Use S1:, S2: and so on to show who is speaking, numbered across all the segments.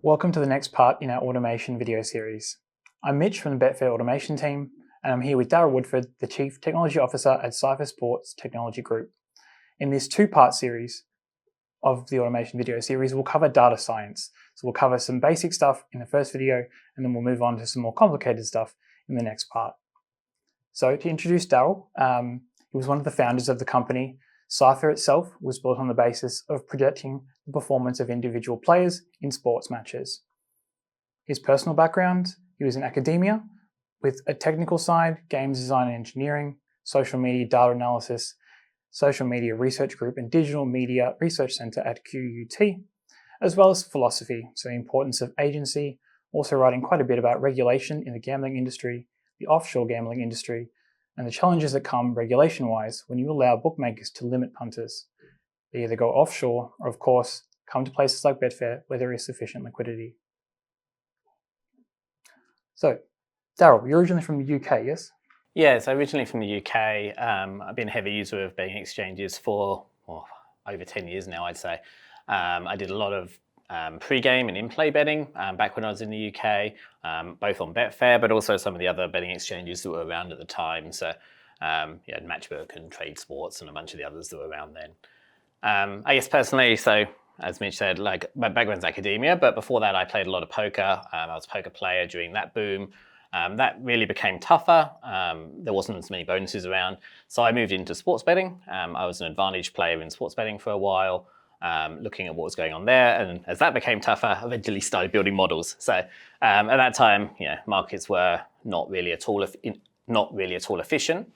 S1: Welcome to the next part in our automation video series. I'm Mitch from the Betfair automation team, and I'm here with Darryl Woodford, the Chief Technology Officer at Cipher Sports Technology Group. In this two-part series of the automation video series, we'll cover data science. So we'll cover some basic stuff in the first video, and then we'll move on to some more complicated stuff in the next part. So to introduce Darryl, he was one of the founders of the company. Cipher itself was built on the basis of projecting the performance of individual players in sports matches. His personal background, he was in academia with a technical side, games design and engineering, social media data analysis, social media research group and digital media research center at QUT, as well as philosophy, so the importance of agency, also writing quite a bit about regulation in the gambling industry, the offshore gambling industry, and the challenges that come regulation-wise when you allow bookmakers to limit punters. They either go offshore or, of course, come to places like Betfair where there is sufficient liquidity. So, Darryl, you're originally from the UK, yes?
S2: Yeah, so originally from the UK. I've been a heavy user of betting exchanges for over 10 years now, I'd say. I did a lot of pre-game and in-play betting back when I was in the UK, both on Betfair, but also some of the other betting exchanges that were around at the time. So Matchbook and Trade Sports and a bunch of the others that were around then. I guess personally, so as Mitch said, like my background's academia, but before that I played a lot of poker. I was a poker player during that boom. That really became tougher. There wasn't as many bonuses around. So I moved into sports betting. I was an advantage player in sports betting for a while. Looking at what was going on there, and as that became tougher, I eventually started building models. So at that time, markets were not really at all efficient.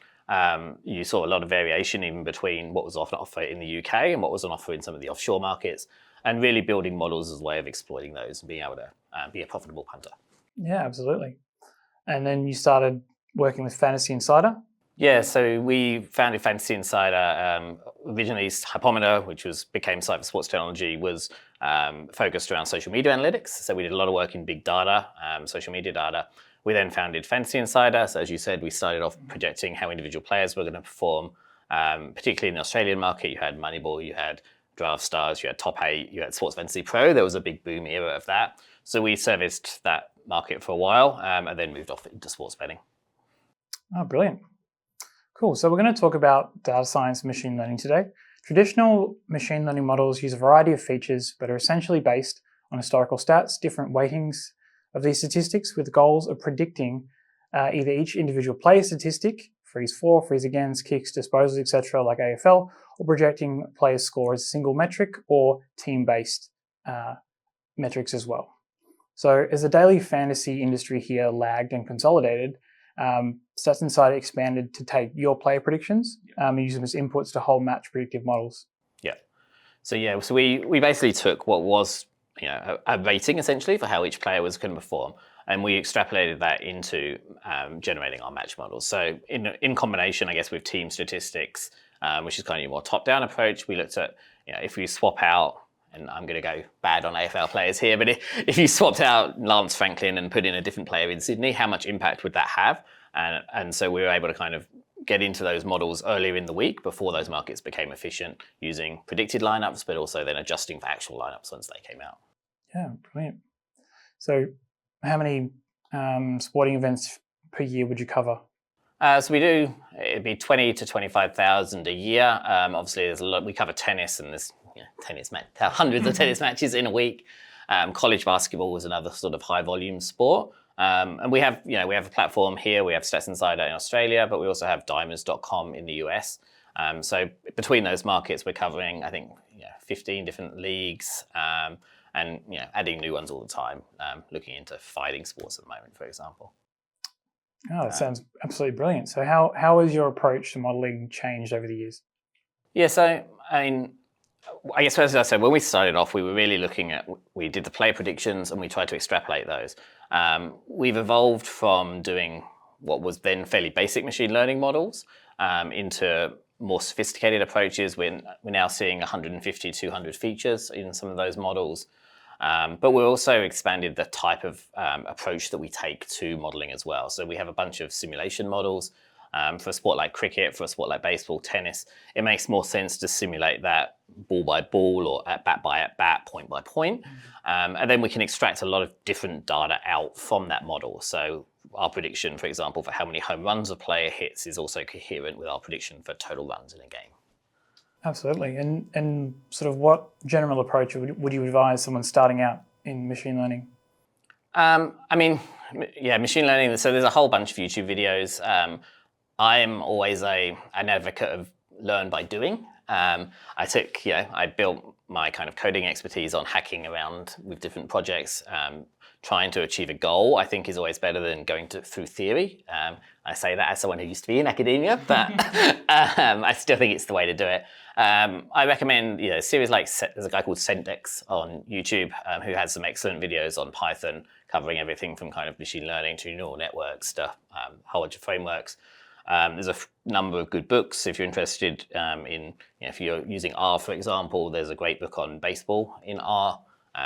S2: You saw a lot of variation even between what was on offer in the UK and what was on offer in some of the offshore markets, and really building models as a way of exploiting those and being able to be a profitable punter.
S1: Yeah, absolutely. And then you started working with Fantasy Insider.
S2: Yeah, so we founded Fantasy Insider. Originally, Hypometer, which became Cipher Sports Technology, was focused around social media analytics. So we did a lot of work in big data, social media data. We then founded Fantasy Insider. So as you said, we started off projecting how individual players were going to perform, particularly in the Australian market. You had Moneyball, you had Draft Stars, you had Top 8, you had Sports Fantasy Pro. There was a big boom era of that. So we serviced that market for a while and then moved off into sports betting.
S1: Oh, brilliant. Cool. So we're going to talk about data science and machine learning today. Traditional machine learning models use a variety of features, but are essentially based on historical stats, different weightings of these statistics with goals of predicting either each individual player statistic, freeze for, freeze against, kicks, disposals, etc., like AFL, or projecting a player's score as a single metric or team-based metrics as well. So as the daily fantasy industry here lagged and consolidated, Stats Insider expanded to take your player predictions and use them as inputs to whole match predictive models.
S2: So we basically took what was a rating essentially for how each player was going to perform, and we extrapolated that into generating our match models. So in combination, I guess, with team statistics, which is kind of a more top-down approach, we looked at if we swap out. And I'm going to go bad on AFL players here, but if you swapped out Lance Franklin and put in a different player in Sydney, how much impact would that have? And so we were able to kind of get into those models earlier in the week before those markets became efficient, using predicted lineups, but also then adjusting for actual lineups once they came out.
S1: Yeah, brilliant. So how many sporting events per year would you cover?
S2: So it'd be 20 to 25,000 a year. Obviously, there's a lot. We cover tennis, and there's hundreds of tennis matches in a week. College basketball was another sort of high volume sport. And we have a platform here. We have Stats Insider in Australia, but we also have diamonds.com in the US. So between those markets, we're covering, I think, 15 different leagues, and adding new ones all the time. Looking into fighting sports at the moment, for example.
S1: Oh, that sounds absolutely brilliant. So how has your approach to modeling changed over the years?
S2: Yeah, so I guess as I said, when we started off, we were really we did the player predictions and we tried to extrapolate those. We've evolved from doing what was then fairly basic machine learning models into more sophisticated approaches. We're now seeing 150, 200 features in some of those models. But we've also expanded the type of approach that we take to modeling as well. So we have a bunch of simulation models. For a sport like cricket, for a sport like baseball, tennis, it makes more sense to simulate that ball by ball or at bat by at bat, point by point. And then we can extract a lot of different data out from that model. So our prediction, for example, for how many home runs a player hits is also coherent with our prediction for total runs in a game.
S1: Absolutely. And sort of what general approach would you advise someone starting out in machine learning?
S2: I mean, yeah, machine learning. So there's a whole bunch of YouTube videos. I'm always an advocate of learn by doing. I built my kind of coding expertise on hacking around with different projects. Trying to achieve a goal, I think, is always better than going through theory. I say that as someone who used to be in academia, but I still think it's the way to do it. I recommend series like there's a guy called Sendex on YouTube who has some excellent videos on Python covering everything from kind of machine learning to neural networks to a whole bunch of frameworks. There's a number of good books if you're interested if you're using R, for example. There's a great book on baseball in R.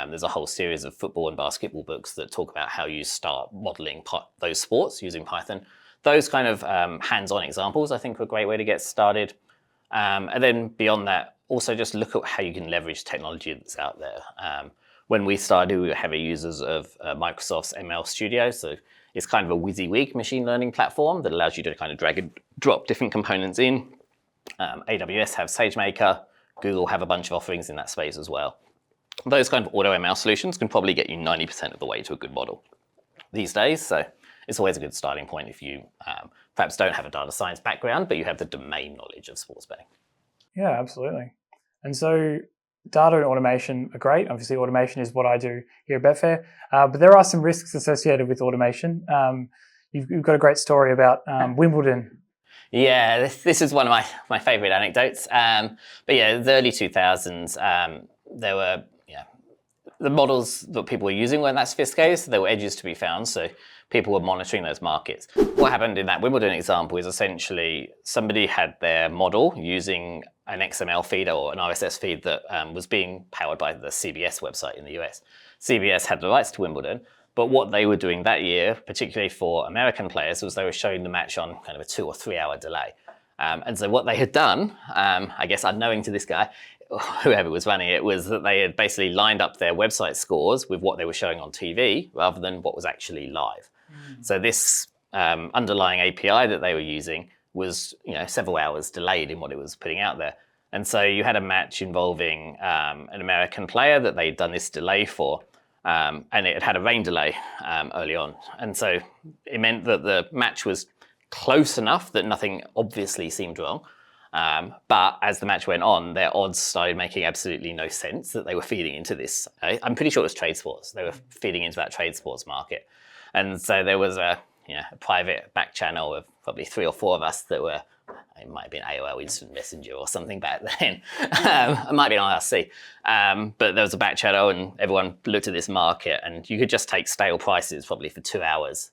S2: There's a whole series of football and basketball books that talk about how you start modeling those sports using Python. Those kind of hands-on examples, I think, are a great way to get started. And then beyond that, also just look at how you can leverage technology that's out there. When we started, we were heavy users of Microsoft's ML Studio. So it's kind of a WYSIWYG machine learning platform that allows you to kind of drag and drop different components in. AWS have SageMaker. Google have a bunch of offerings in that space as well. Those kind of AutoML solutions can probably get you 90% of the way to a good model these days. So it's always a good starting point if you perhaps don't have a data science background, but you have the domain knowledge of sports betting. Yeah,
S1: absolutely. And so data and automation are great. Obviously, automation is what I do here at Betfair, but there are some risks associated with automation. You've got a great story about Wimbledon.
S2: Yeah, this is one of my favorite anecdotes. But yeah, the early 2000s, there were the models that people were using weren't that sophisticated, so there were edges to be found. So people were monitoring those markets. What happened in that Wimbledon example is essentially somebody had their model using an XML feed or an RSS feed that was being powered by the CBS website in the US. CBS had the rights to Wimbledon, but what they were doing that year, particularly for American players, was they were showing the match on kind of a 2 or 3 hour delay. And so what they had done, I guess unknowing to this guy, whoever was running it, was that they had basically lined up their website scores with what they were showing on TV rather than what was actually live. So this underlying API that they were using was several hours delayed in what it was putting out there. And so you had a match involving an American player that they'd done this delay for, and it had a rain delay early on. And so it meant that the match was close enough that nothing obviously seemed wrong. But as the match went on, their odds started making absolutely no sense that they were feeding into this. I'm pretty sure it was trade sports. They were feeding into that trade sports market. And so there was a private back channel of probably 3 or 4 of us that were, it might have been AOL Instant Messenger or something back then. It might have been IRC. But there was a back channel and everyone looked at this market and you could just take stale prices probably for 2 hours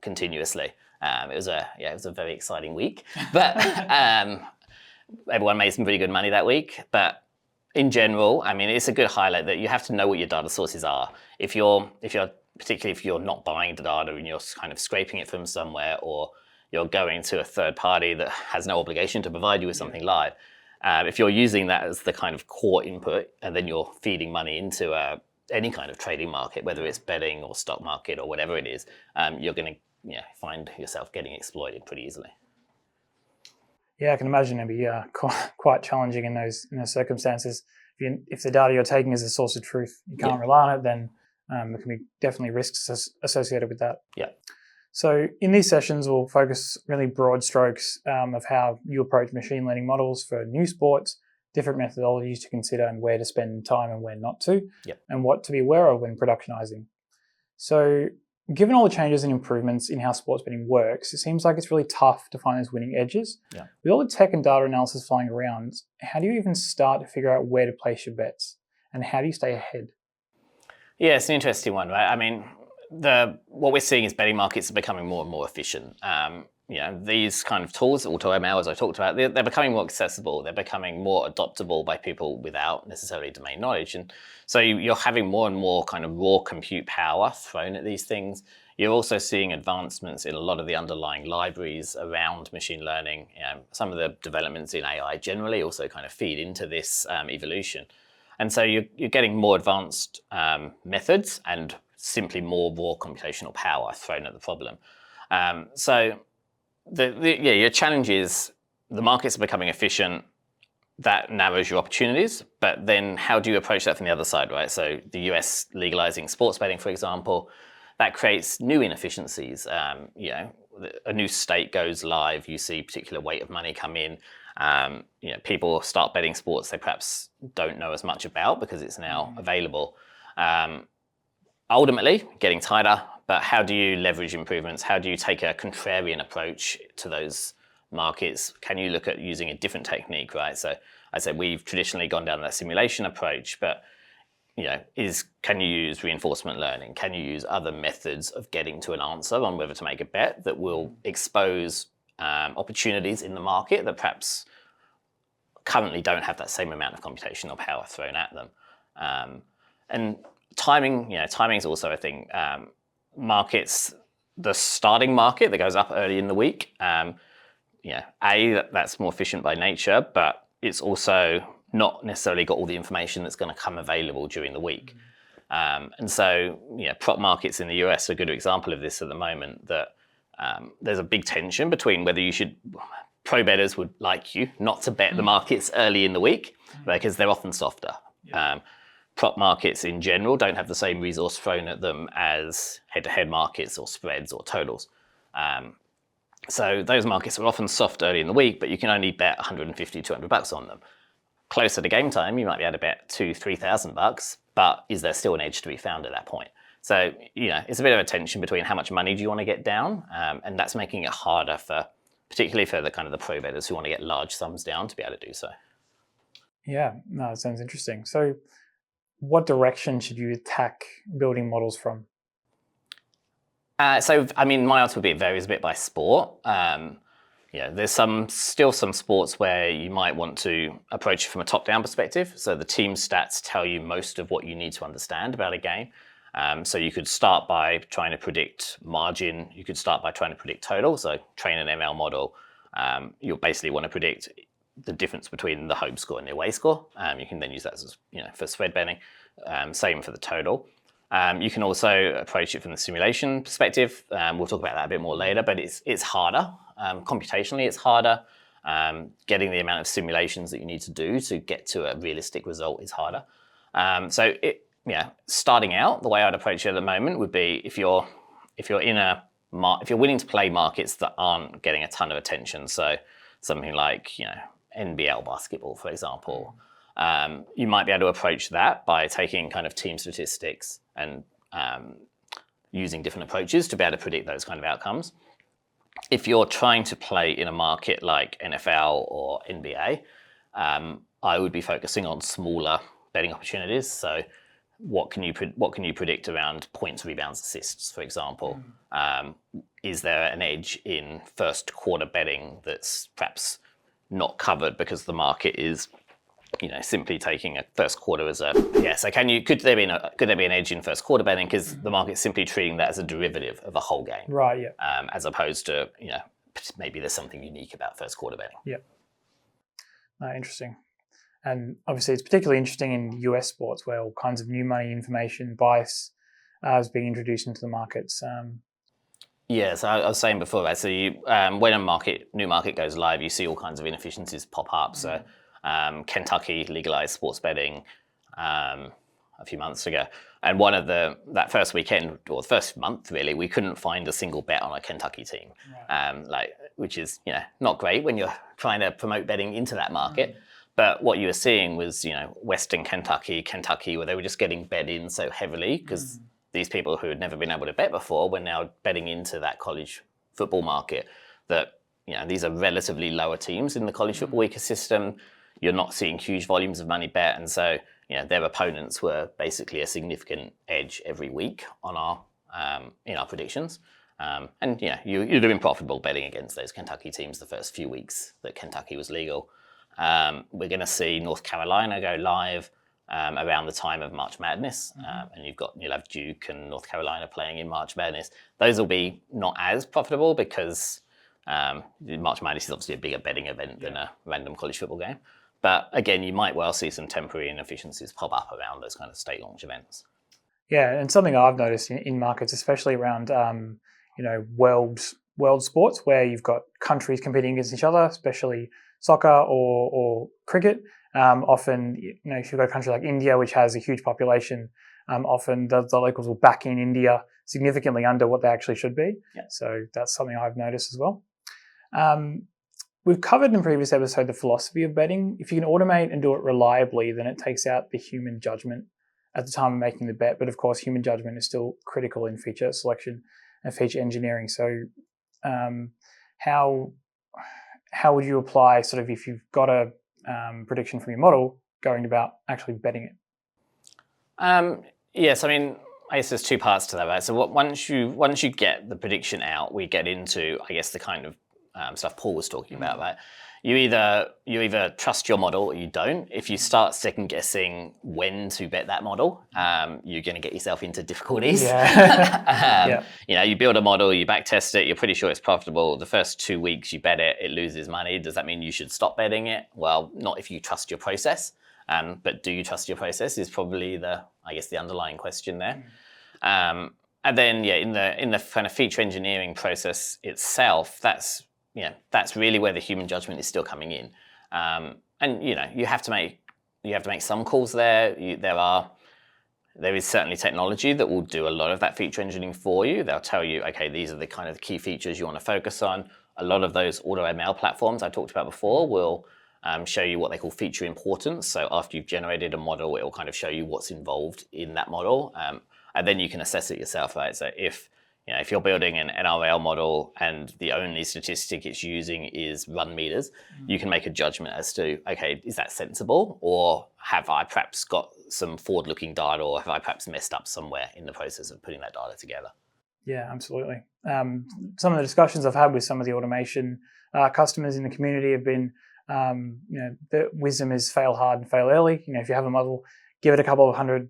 S2: continuously. It was a very exciting week. But everyone made some pretty good money that week. But in general, I mean, it's a good highlight that you have to know what your data sources are. Particularly if you're not buying the data and you're kind of scraping it from somewhere, or you're going to a third party that has no obligation to provide you with something live. If you're using that as the kind of core input, and then you're feeding money into any kind of trading market, whether it's betting or stock market or whatever it is, you're going to find yourself getting exploited pretty easily.
S1: Yeah, I can imagine it'd be quite challenging in those circumstances. If the data you're taking is a source of truth, you can't rely on it, then there can be definitely risks associated with that.
S2: Yeah.
S1: So in these sessions, we'll focus really broad strokes of how you approach machine learning models for new sports, different methodologies to consider and where to spend time and where not to, and what to be aware of when productionizing. So given all the changes and improvements in how sports betting works, it seems like it's really tough to find those winning edges. Yeah. With all the tech and data analysis flying around, how do you even start to figure out where to place your bets? And how do you stay ahead?
S2: Yeah, it's an interesting one, right? I mean, what we're seeing is betting markets are becoming more and more efficient. These kind of tools, AutoML, as I talked about, they're becoming more accessible. They're becoming more adoptable by people without necessarily domain knowledge. And so you're having more and more kind of raw compute power thrown at these things. You're also seeing advancements in a lot of the underlying libraries around machine learning. Some of the developments in AI generally also kind of feed into this evolution. And so you're getting more advanced methods and simply more raw computational power thrown at the problem. Your challenge is the markets are becoming efficient. That narrows your opportunities, but then how do you approach that from the other side, right? So the US legalizing sports betting, for example, that creates new inefficiencies. A new state goes live, you see particular weight of money come in. People start betting sports they perhaps don't know as much about because it's now available. Ultimately, getting tighter, but how do you leverage improvements? How do you take a contrarian approach to those markets? Can you look at using a different technique, right? So I said we've traditionally gone down that simulation approach, but can you use reinforcement learning? Can you use other methods of getting to an answer on whether to make a bet that will expose opportunities in the market that perhaps currently don't have that same amount of computational power thrown at them? And timing is also a thing. Markets, the starting market that goes up early in the week, that's more efficient by nature, but it's also not necessarily got all the information that's going to come available during the week. And so, prop markets in the US are a good example of this at the moment, that there's a big tension between whether pro bettors would like you not to bet the markets early in the week because they're often softer. Prop markets in general don't have the same resource thrown at them as head-to-head markets or spreads or totals. So those markets are often soft early in the week, but you can only bet 150, 200 bucks on them. Closer to game time, you might be able to bet $2,000-3,000, but is there still an edge to be found at that point? So, it's a bit of a tension between how much money do you want to get down, and that's making it harder particularly for the kind of the pro bettors who want to get large sums down to be able to do so.
S1: Yeah, no, that sounds interesting. So what direction should you attack building models from?
S2: My answer would be it varies a bit by sport. There's still some sports where you might want to approach it from a top-down perspective. So the team stats tell you most of what you need to understand about a game. So you could start by trying to predict margin. You could start by trying to predict total. So train an ML model. You'll basically want to predict the difference between the home score and the away score. You can then use that as for spread betting. Same for the total. You can also approach it from the simulation perspective. We'll talk about that a bit more later, but it's harder. Computationally, it's harder. Getting the amount of simulations that you need to do to get to a realistic result is harder. Starting out, the way I'd approach it at the moment would be if you're willing to play markets that aren't getting a ton of attention. So something like NBL basketball, for example. You might be able to approach that by taking kind of team statistics and using different approaches to be able to predict those kind of outcomes. If you're trying to play in a market like NFL or NBA, I would be focusing on smaller betting opportunities. So what can you predict around points, rebounds, assists, for example? Is there an edge in first quarter betting that's perhaps not covered because the market is simply taking a first quarter as a So could there be an edge in first quarter betting because the market's simply treating that as a derivative of a whole game,
S1: right? Yeah.
S2: As opposed to maybe there's something unique about first quarter betting.
S1: Yeah. Interesting. And obviously, it's particularly interesting in US sports where all kinds of new money information, bias is being introduced into the markets.
S2: So I was saying before, right? So when a new market goes live, you see all kinds of inefficiencies pop up. So Kentucky legalized sports betting a few months ago, and that first weekend or the first month really, we couldn't find a single bet on a Kentucky team, which is not great when you're trying to promote betting into that market. But what you were seeing was Western Kentucky, where they were just getting bet in so heavily because these people who had never been able to bet before were now betting into that college football market. That these are relatively lower teams in the college football ecosystem. You're not seeing huge volumes of money bet, and so their opponents were basically a significant edge every week on our in our predictions. And you're doing profitable betting against those Kentucky teams the first few weeks that Kentucky was legal. We're going to see North Carolina go live around the time of March Madness, and you'll have Duke and North Carolina playing in March Madness. Those will be not as profitable because March Madness is obviously a bigger betting event than a random college football game. But again, you might well see some temporary inefficiencies pop up around those kind of state launch events.
S1: Yeah, and something I've noticed in markets, especially around world sports, where you've got countries competing against each other, especially soccer or cricket. Often, if you've got a country like India, which has a huge population, often the locals will back in India significantly under what they actually should be.
S2: Yeah.
S1: So that's something I've noticed as well. We've covered in previous episode the philosophy of betting. If you can automate and do it reliably, then it takes out the human judgment at the time of making the bet. But of course, human judgment is still critical in feature selection and feature engineering. So how would you apply, sort of, if you've got a prediction from your model, going about actually betting it?
S2: Yes, I guess there's two parts to that, right? So once you get the prediction out, we get into, I guess, the kind of stuff Paul was talking about, right? You either trust your model or you don't. If you start second guessing when to bet that model, you're going to get yourself into difficulties.
S1: Yeah.
S2: You build a model, you back test it, you're pretty sure it's profitable. The first 2 weeks you bet it, it loses money. Does that mean you should stop betting it? Well, not if you trust your process. But do you trust your process is probably the underlying question there. And then in the kind of feature engineering process itself, that's really where the human judgment is still coming in. And you have to make some calls there. There is certainly technology that will do a lot of that feature engineering for you. They'll tell you, okay, these are the kind of key features you want to focus on. A lot of those AutoML platforms I talked about before will show you what they call feature importance. So after you've generated a model, it will kind of show you what's involved in that model. And then you can assess it yourself, right? So if you're building an NRL model and the only statistic it's using is run meters, you can make a judgment as to, okay, is that sensible? Or have I perhaps got some forward-looking data, or have I perhaps messed up somewhere in the process of putting that data together?
S1: Yeah, absolutely. Some of the discussions I've had with some of the automation customers in the community have been, the wisdom is fail hard and fail early. If you have a model, give it a couple of $100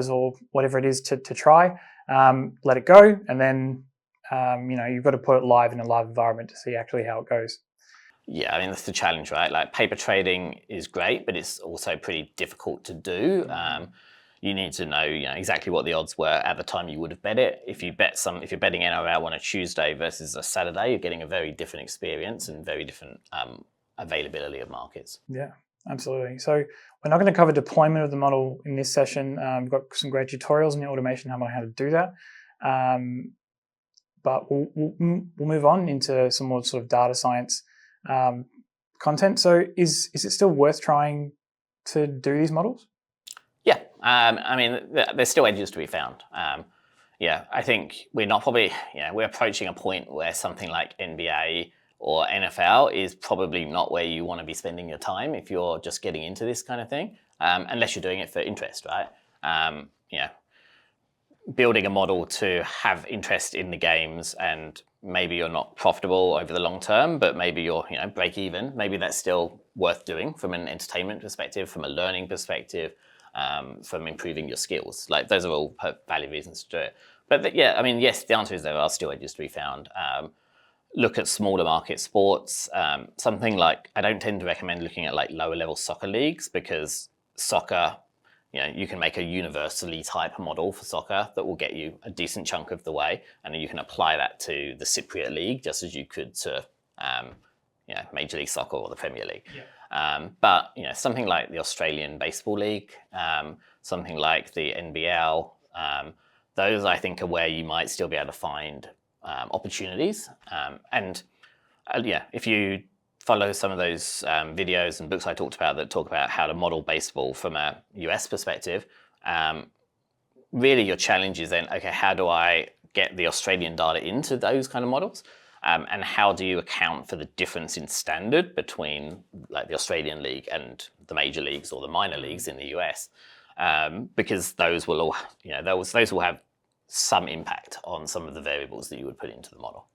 S1: or whatever it is to try. Let it go, and then you've got to put it live in a live environment to see actually how it goes.
S2: Yeah, that's the challenge, right? Like, paper trading is great, but it's also pretty difficult to do. You need to know, exactly what the odds were at the time you would have bet it. If you're betting NRL on a Tuesday versus a Saturday, you're getting a very different experience and very different availability of markets.
S1: Yeah, absolutely. So we're not going to cover deployment of the model in this session. We've got some great tutorials in the automation on how to do that. But we'll move on into some more sort of data science content. So is it still worth trying to do these models?
S2: Yeah, there's still edges to be found. I think we're approaching a point where something like NBA or NFL is probably not where you want to be spending your time if you're just getting into this kind of thing, unless you're doing it for interest, right? Building a model to have interest in the games, and maybe you're not profitable over the long term, but maybe you're break even. Maybe that's still worth doing from an entertainment perspective, from a learning perspective, from improving your skills. Like, those are all valid reasons to do it. But yes, the answer is there are still edges to be found. Look at smaller market sports. Something like, I don't tend to recommend looking at like lower level soccer leagues, because soccer, you can make a universally type model for soccer that will get you a decent chunk of the way, and then you can apply that to the Cypriot League just as you could to Major League Soccer or the Premier League. Yeah. But something like the Australian Baseball League, something like the NBL, those I think are where you might still be able to find opportunities. If you follow some of those videos and books I talked about that talk about how to model baseball from a US perspective, really your challenge is then, okay, how do I get the Australian data into those kind of models? And how do you account for the difference in standard between like the Australian League and the major leagues or the minor leagues in the US? Because those will all, those will have some impact on some of the variables that you would put into the model.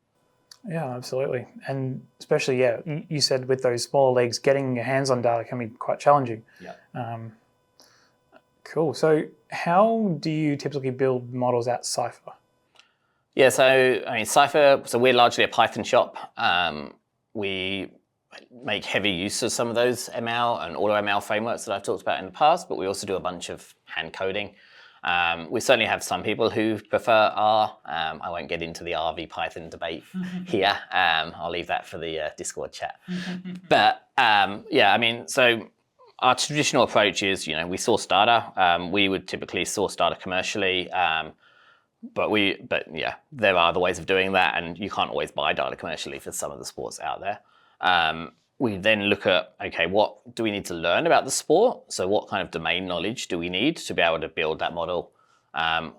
S1: Yeah, absolutely. And especially, yeah, you said with those smaller leagues, getting your hands on data can be quite challenging.
S2: Yeah.
S1: Cool. So how do you typically build models at Cipher?
S2: Yeah, so I mean, Cipher, so we're largely a Python shop. We make heavy use of some of those ML and AutoML frameworks that I've talked about in the past, but we also do a bunch of hand coding. We certainly have some people who prefer R. I won't get into the R v Python debate here. I'll leave that for the Discord chat. But yeah, I mean, so our traditional approach is, we source data. We would typically source data commercially. But yeah, there are other ways of doing that, and you can't always buy data commercially for some of the sports out there. We then look at, okay, what do we need to learn about the sport? So what kind of domain knowledge do we need to be able to build that model?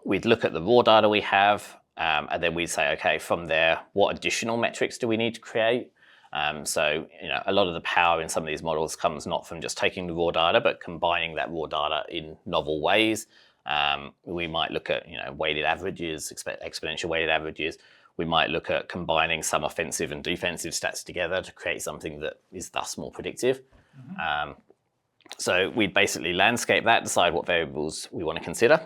S2: We'd look at the raw data we have, and then we'd say, okay, from there, what additional metrics do we need to create? So a lot of the power in some of these models comes not from just taking the raw data, but combining that raw data in novel ways. We might look at weighted averages, exponential weighted averages. We might look at combining some offensive and defensive stats together to create something that is thus more predictive. So we'd basically landscape that, decide what variables we want to consider,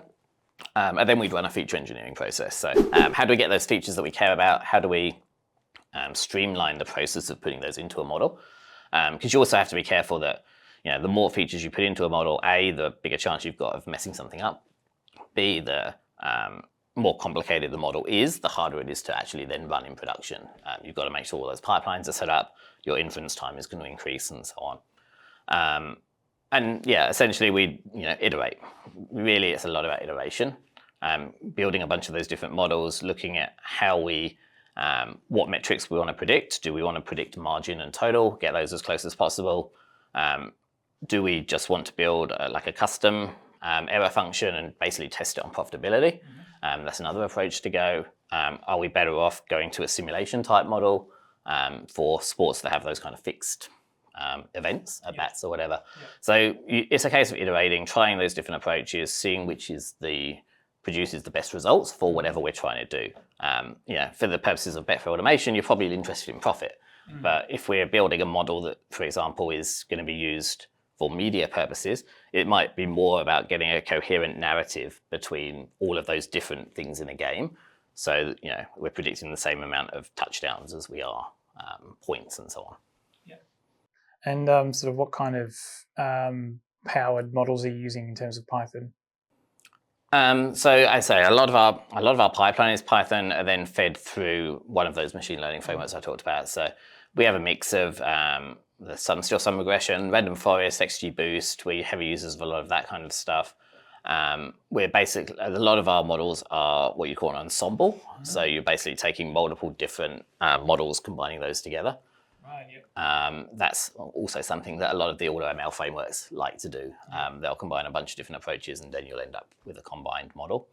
S2: and then we'd run a feature engineering process. So how do we get those features that we care about? How do we streamline the process of putting those into a model? Because you also have to be careful that the more features you put into a model, A, the bigger chance you've got of messing something up. B, the more complicated the model is, the harder it is to actually then run in production. You've got to make sure all those pipelines are set up, your inference time is going to increase, and so on. And yeah, essentially we iterate. Really, it's a lot about iteration. Building a bunch of those different models, looking at how what metrics we want to predict. Do we want to predict margin and total? Get those as close as possible. Do we just want to build like a custom error function and basically test it on profitability? That's another approach to go. Are we better off going to a simulation type model for sports that have those kind of fixed events, at bats or whatever? So it's a case of iterating, trying those different approaches, seeing which is produces the best results for whatever we're trying to do. For the purposes of Betfair automation, you're probably interested in profit. But if we're building a model that, for example, is going to be used for media purposes, it might be more about getting a coherent narrative between all of those different things in a game. So, we're predicting the same amount of touchdowns as we are points and so on.
S1: Yeah. And sort of what kind of powered models are you using in terms of Python?
S2: So I say a lot of our pipeline is Python, and then fed through one of those machine learning frameworks I talked about. So we have a mix of still some regression, random forest, XGBoost. We're heavy users of a lot of that kind of stuff. We're basically, a lot of our models are what you call an ensemble. So you're basically taking multiple different models, combining those together.
S1: Right, yeah.
S2: That's also something that a lot of the AutoML frameworks like to do. They'll combine a bunch of different approaches, and then you'll end up with a combined model.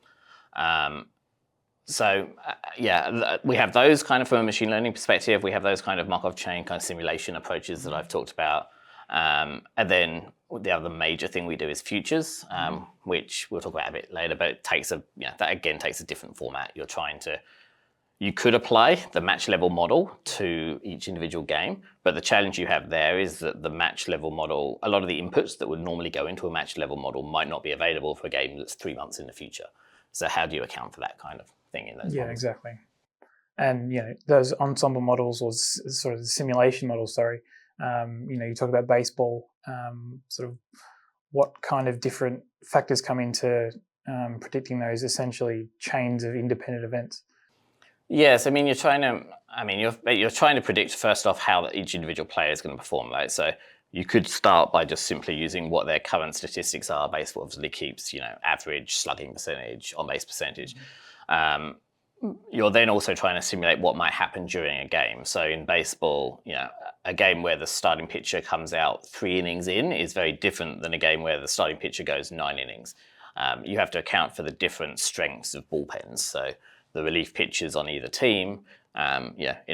S2: We have those kind of from a machine learning perspective. We have those kind of Markov chain kind of simulation approaches that I've talked about. And then the other major thing we do is futures, which we'll talk about a bit later, but it takes that again takes a different format. You could apply the match level model to each individual game, but the challenge you have there is that the match level model, a lot of the inputs that would normally go into a match level model might not be available for a game that's 3 months in the future. So how do you account for that kind of thing in those models?
S1: Yeah, exactly. And those ensemble models, or sort of the simulation models, sorry. You talk about baseball. Sort of what kind of different factors come into predicting those essentially chains of independent events?
S2: Yes, I mean you're trying to predict first off how each individual player is going to perform, right? So you could start by just simply using what their current statistics are. Baseball obviously keeps average slugging percentage, on base percentage. You're then also trying to simulate what might happen during a game. So in baseball, a game where the starting pitcher comes out 3 innings in is very different than a game where the starting pitcher goes 9 innings. You have to account for the different strengths of bullpens. So the relief pitchers on either team, in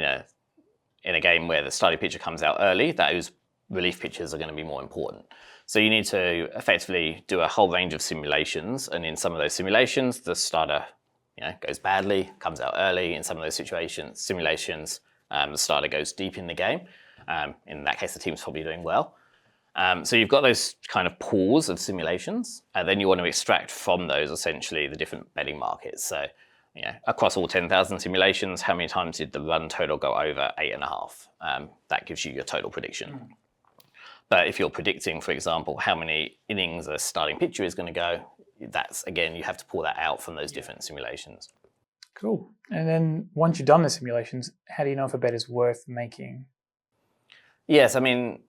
S2: a game where the starting pitcher comes out early, those relief pitchers are going to be more important. So you need to effectively do a whole range of simulations, and in some of those simulations, the starter goes badly, comes out early. In some of those simulations, the starter goes deep in the game. In that case, the team's probably doing well. So you've got those kind of pools of simulations, and then you want to extract from those essentially the different betting markets. So, across all 10,000 simulations, how many times did the run total go over 8.5? That gives you your total prediction. But if you're predicting, for example, how many innings a starting pitcher is going to go, that's, again, you have to pull that out from those different simulations.
S1: Cool. And then once you've done the simulations, how do you know if a bet is worth making?
S2: Yes, I mean,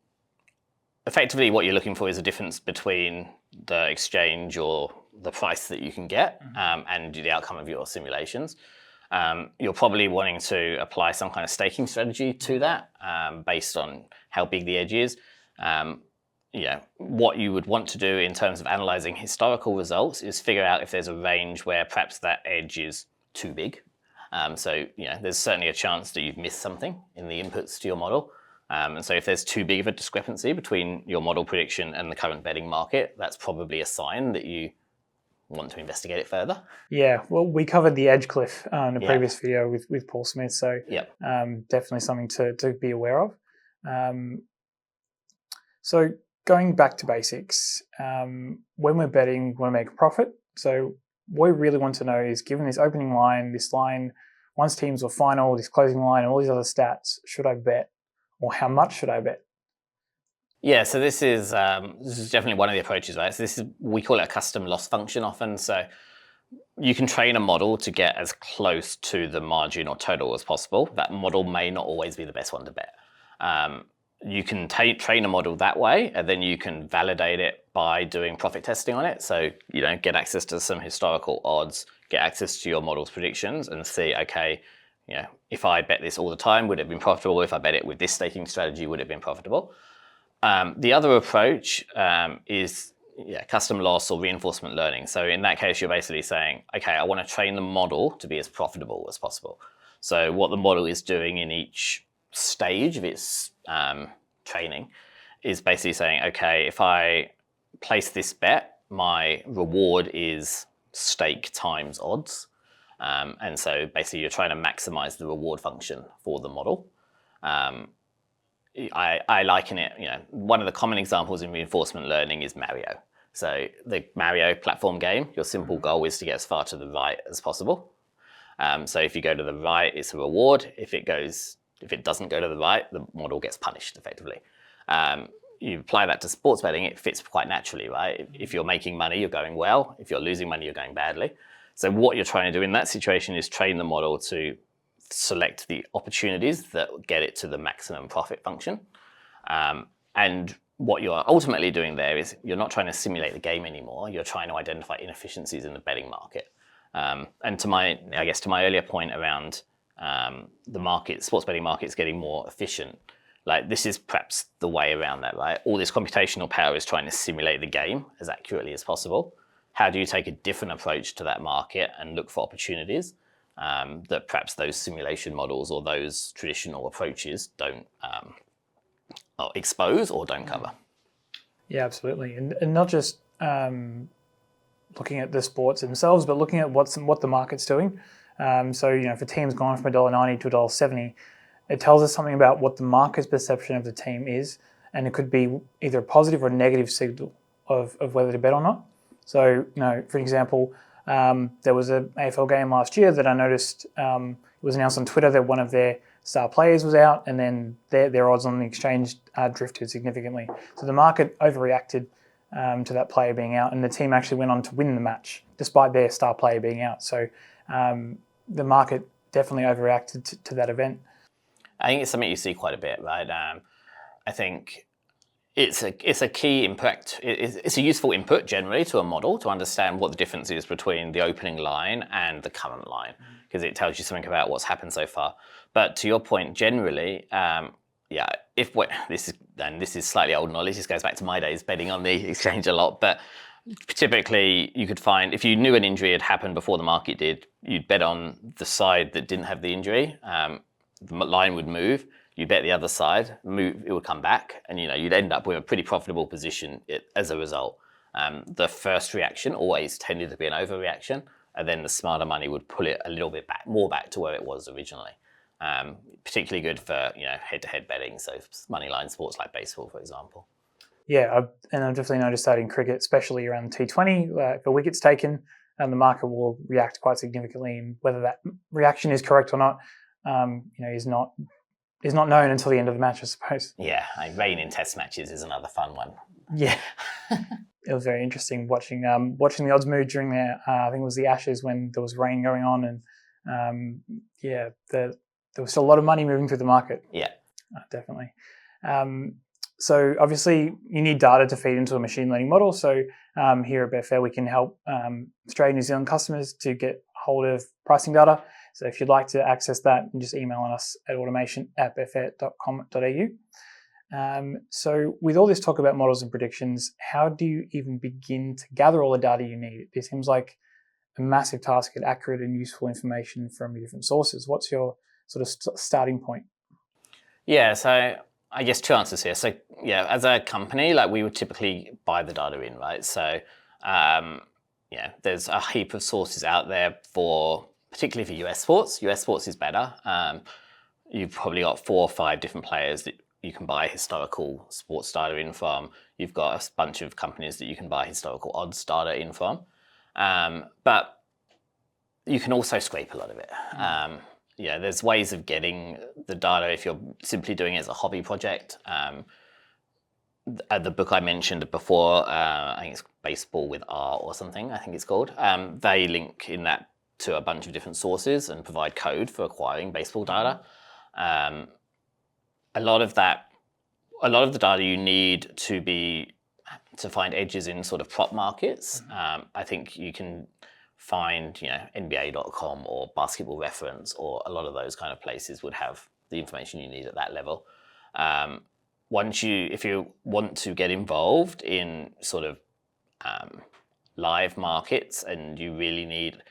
S2: effectively what you're looking for is a difference between the exchange or the price that you can get and the outcome of your simulations. You're probably wanting to apply some kind of staking strategy to that based on how big the edge is. What you would want to do in terms of analyzing historical results is figure out if there's a range where perhaps that edge is too big. So there's certainly a chance that you've missed something in the inputs to your model. And so if there's too big of a discrepancy between your model prediction and the current betting market, that's probably a sign that you want to investigate it further.
S1: Yeah, well, we covered the edge cliff in a previous video with Paul Smith, so definitely something to be aware of. So going back to basics, when we're betting, we want to make a profit. So what we really want to know is, given this opening line, this line, once teams were final, this closing line, and all these other stats, should I bet? Or how much should I bet?
S2: Yeah, so this is definitely one of the approaches, right? So we call it a custom loss function often. So you can train a model to get as close to the margin or total as possible. That model may not always be the best one to bet. You can train a model that way, and then you can validate it by doing profit testing on it. So, get access to some historical odds, get access to your model's predictions, and see, okay, if I bet this all the time, would it have been profitable? If I bet it with this staking strategy, would it have been profitable? The other approach is custom loss or reinforcement learning. So in that case, you're basically saying, okay, I want to train the model to be as profitable as possible. So what the model is doing in each stage of its training is basically saying, okay, if I place this bet, my reward is stake times odds. And so basically you're trying to maximize the reward function for the model. I liken it, one of the common examples in reinforcement learning is Mario. So the Mario platform game, your simple goal is to get as far to the right as possible. So if you go to the right, it's a reward. If it doesn't go to the right, the model gets punished effectively. You apply that to sports betting, it fits quite naturally, right? If you're making money, you're going well. If you're losing money, you're going badly. So what you're trying to do in that situation is train the model to select the opportunities that get it to the maximum profit function. And what you're ultimately doing there is you're not trying to simulate the game anymore. You're trying to identify inefficiencies in the betting market. And to my earlier point around the sports betting markets getting more efficient, like this is perhaps the way around that, right? All this computational power is trying to simulate the game as accurately as possible. How do you take a different approach to that market and look for opportunities that perhaps those simulation models or those traditional approaches don't expose or don't cover?
S1: Yeah, absolutely. And not just looking at the sports themselves, but looking at what the market's doing. So, if a team's gone from $1.90 to $1.70, it tells us something about what the market's perception of the team is, and it could be either a positive or a negative signal of whether to bet or not. So, for example, there was an AFL game last year that I noticed it was announced on Twitter that one of their star players was out, and then their odds on the exchange drifted significantly. So the market overreacted to that player being out, and the team actually went on to win the match despite their star player being out. So the market definitely overreacted to that event.
S2: I think it's something you see quite a bit, right? I think it's a key impact. It's a useful input generally to a model to understand what the difference is between the opening line and the current line, because it tells you something about what's happened so far. But to your point, generally, this is slightly old knowledge. This goes back to my days betting on the exchange a lot. But typically, you could find if you knew an injury had happened before the market did, you'd bet on the side that didn't have the injury. The line would move. You bet the other side, it would come back, and you'd end up with a pretty profitable position as a result. The first reaction always tended to be an overreaction, and then the smarter money would pull it a little bit more back to where it was originally. Particularly good for head-to-head betting, so moneyline sports like baseball, for example.
S1: Yeah, I've definitely noticed that in cricket, especially around the T20, if a wicket's taken, and the market will react quite significantly, and whether that reaction is correct or not, is not known until the end of the match, I suppose.
S2: Yeah, rain in test matches is another fun one.
S1: Yeah, it was very interesting watching the odds move during I think it was the Ashes when there was rain going on, and there was still a lot of money moving through the market.
S2: Yeah,
S1: definitely. So obviously you need data to feed into a machine learning model. So here at Betfair, we can help Australian and New Zealand customers to get hold of pricing data. So if you'd like to access that, just email us at automation@betfair.com.au. So with all this talk about models and predictions, how do you even begin to gather all the data you need? It seems like a massive task to get accurate and useful information from different sources. What's your sort of starting point?
S2: Yeah, so I guess two answers here. So yeah, as a company, like we would typically buy the data in, right? So there's a heap of sources out there particularly for US sports. US sports is better. You've probably got 4 or 5 different players that you can buy historical sports data in from. You've got a bunch of companies that you can buy historical odds data in from. But you can also scrape a lot of it. There's ways of getting the data if you're simply doing it as a hobby project. The book I mentioned before, I think it's Baseball with R or something, I think it's called. They link in that to a bunch of different sources and provide code for acquiring baseball data. A lot of the data you need to find edges in sort of prop markets. I think you can find NBA.com or Basketball Reference, or a lot of those kind of places would have the information you need at that level. If you want to get involved in sort of live markets and you really need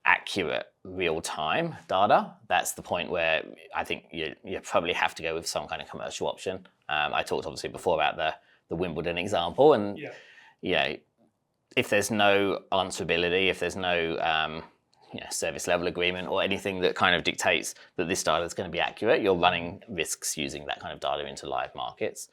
S2: accurate real-time data, that's the point where I think you probably have to go with some kind of commercial option. I talked obviously before about the Wimbledon example, and if there's no answerability, if there's no service level agreement or anything that kind of dictates that this data is going to be accurate, you're running risks using that kind of data into live markets.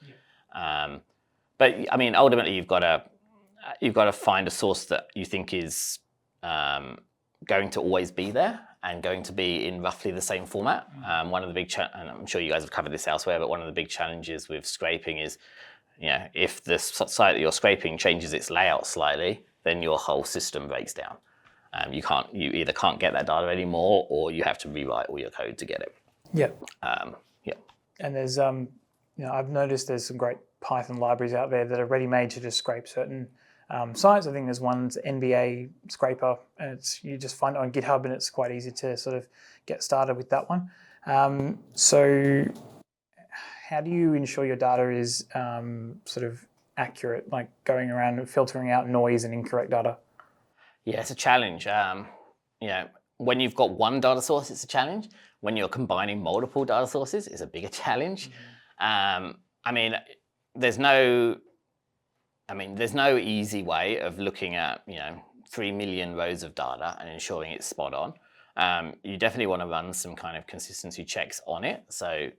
S2: But I mean, ultimately, you've got to find a source that you think is going to always be there and going to be in roughly the same format. One of the big and I'm sure you guys have covered this elsewhere, but one of the big challenges with scraping is, if the site that you're scraping changes its layout slightly, then your whole system breaks down. You either can't get that data anymore, or you have to rewrite all your code to get it.
S1: Yeah.
S2: Yeah.
S1: And there's I've noticed there's some great Python libraries out there that are ready made to just scrape certain sites. I think there's one's NBA scraper, and you just find it on GitHub, and it's quite easy to sort of get started with that one. So how do you ensure your data is sort of accurate, like going around and filtering out noise and incorrect data?
S2: Yeah, it's a challenge. When you've got one data source, it's a challenge. When you're combining multiple data sources, it's a bigger challenge. There's no easy way of looking at 3 million rows of data and ensuring it's spot on. You definitely want to run some kind of consistency checks on it. So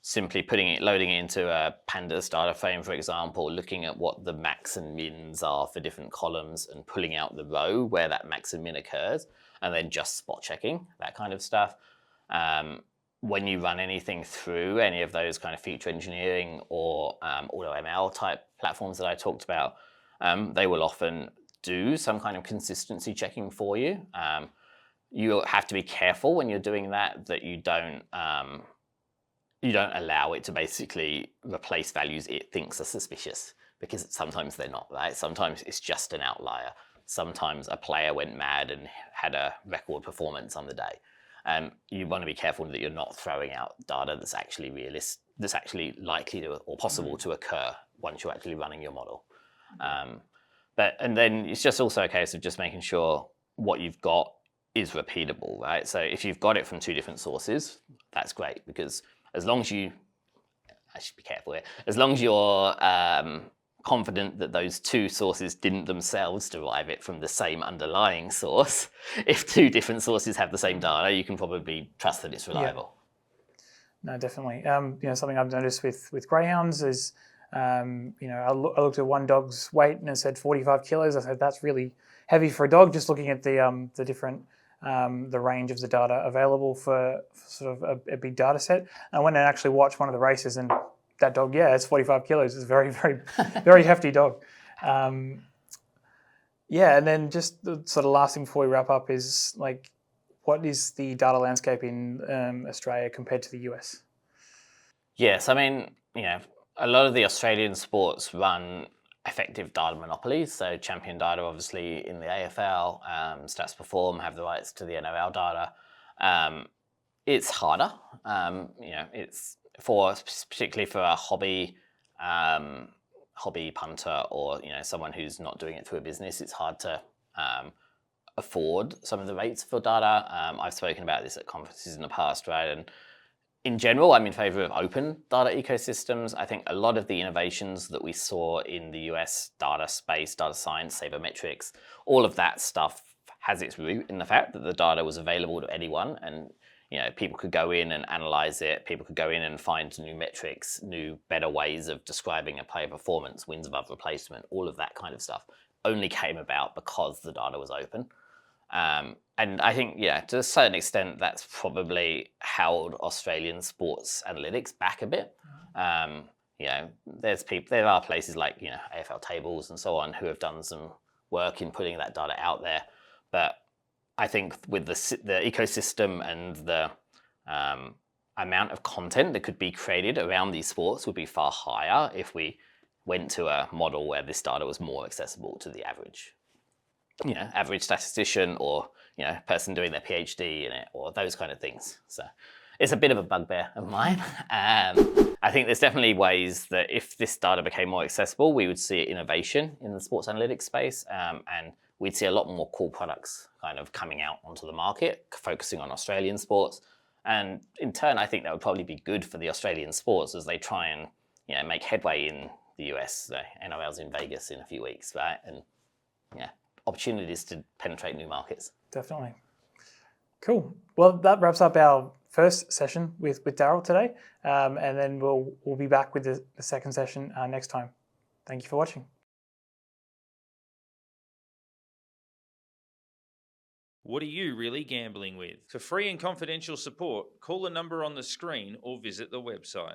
S2: simply loading it into a pandas data frame, for example, looking at what the max and mins are for different columns and pulling out the row where that max and min occurs, and then just spot checking, that kind of stuff. When you run anything through any of those kind of feature engineering or AutoML type platforms that I talked about, they will often do some kind of consistency checking for you. You have to be careful when you're doing that you don't allow it to basically replace values it thinks are suspicious, because sometimes they're not, right? Sometimes it's just an outlier. Sometimes a player went mad and had a record performance on the day. You want to be careful that you're not throwing out data that's actually that's actually likely to or possible to occur once you're actually running your model. And then it's just also a case of just making sure what you've got is repeatable, right? So if you've got it from 2 different sources, that's great, because as long as I should be careful here, as long as your confident that those two sources didn't themselves derive it from the same underlying source. If two different sources have the same data, you can probably trust that it's reliable.
S1: No, definitely. Something I've noticed with greyhounds is, I looked at one dog's weight and it said 45 kilos. I said that's really heavy for a dog. Just looking at the different the range of the data available for sort of a big data set. And I went and actually watched one of the races, and that dog, it's 45 kilos. It's a very, very, very hefty dog. And then just the sort of last thing before we wrap up is like, what is the data landscape in Australia compared to the US?
S2: Yes, I mean, a lot of the Australian sports run effective data monopolies. So Champion Data, obviously, in the AFL, Stats Perform have the rights to the NRL data. It's harder. It's particularly for a hobby punter, or someone who's not doing it through a business. It's hard to afford some of the rates for data. I've spoken about this at conferences in the past, right? And in general, I'm in favor of open data ecosystems. I think a lot of the innovations that we saw in the US data space, data science, sabermetrics, all of that stuff has its root in the fact that the data was available to anyone, and people could go in and analyze it. People could go in and find new metrics, new, better ways of describing a player performance, wins above replacement, all of that kind of stuff only came about because the data was open. And I think, to a certain extent, that's probably held Australian sports analytics back a bit. There are places like, AFL tables and so on who have done some work in putting that data out there. But I think with the ecosystem and the amount of content that could be created around these sports would be far higher if we went to a model where this data was more accessible to the average statistician, or person doing their PhD in it, or those kind of things. So it's a bit of a bugbear of mine. I think there's definitely ways that if this data became more accessible, we would see innovation in the sports analytics space, and we'd see a lot more cool products kind of coming out onto the market, focusing on Australian sports. And in turn, I think that would probably be good for the Australian sports as they try and make headway in the US. The NRL's in Vegas in a few weeks, right? And opportunities to penetrate new markets.
S1: Definitely. Cool. Well, that wraps up our first session with Darryl today, and then we'll be back with the second session next time. Thank you for watching.
S3: What are you really gambling with? For free and confidential support, call the number on the screen or visit the website.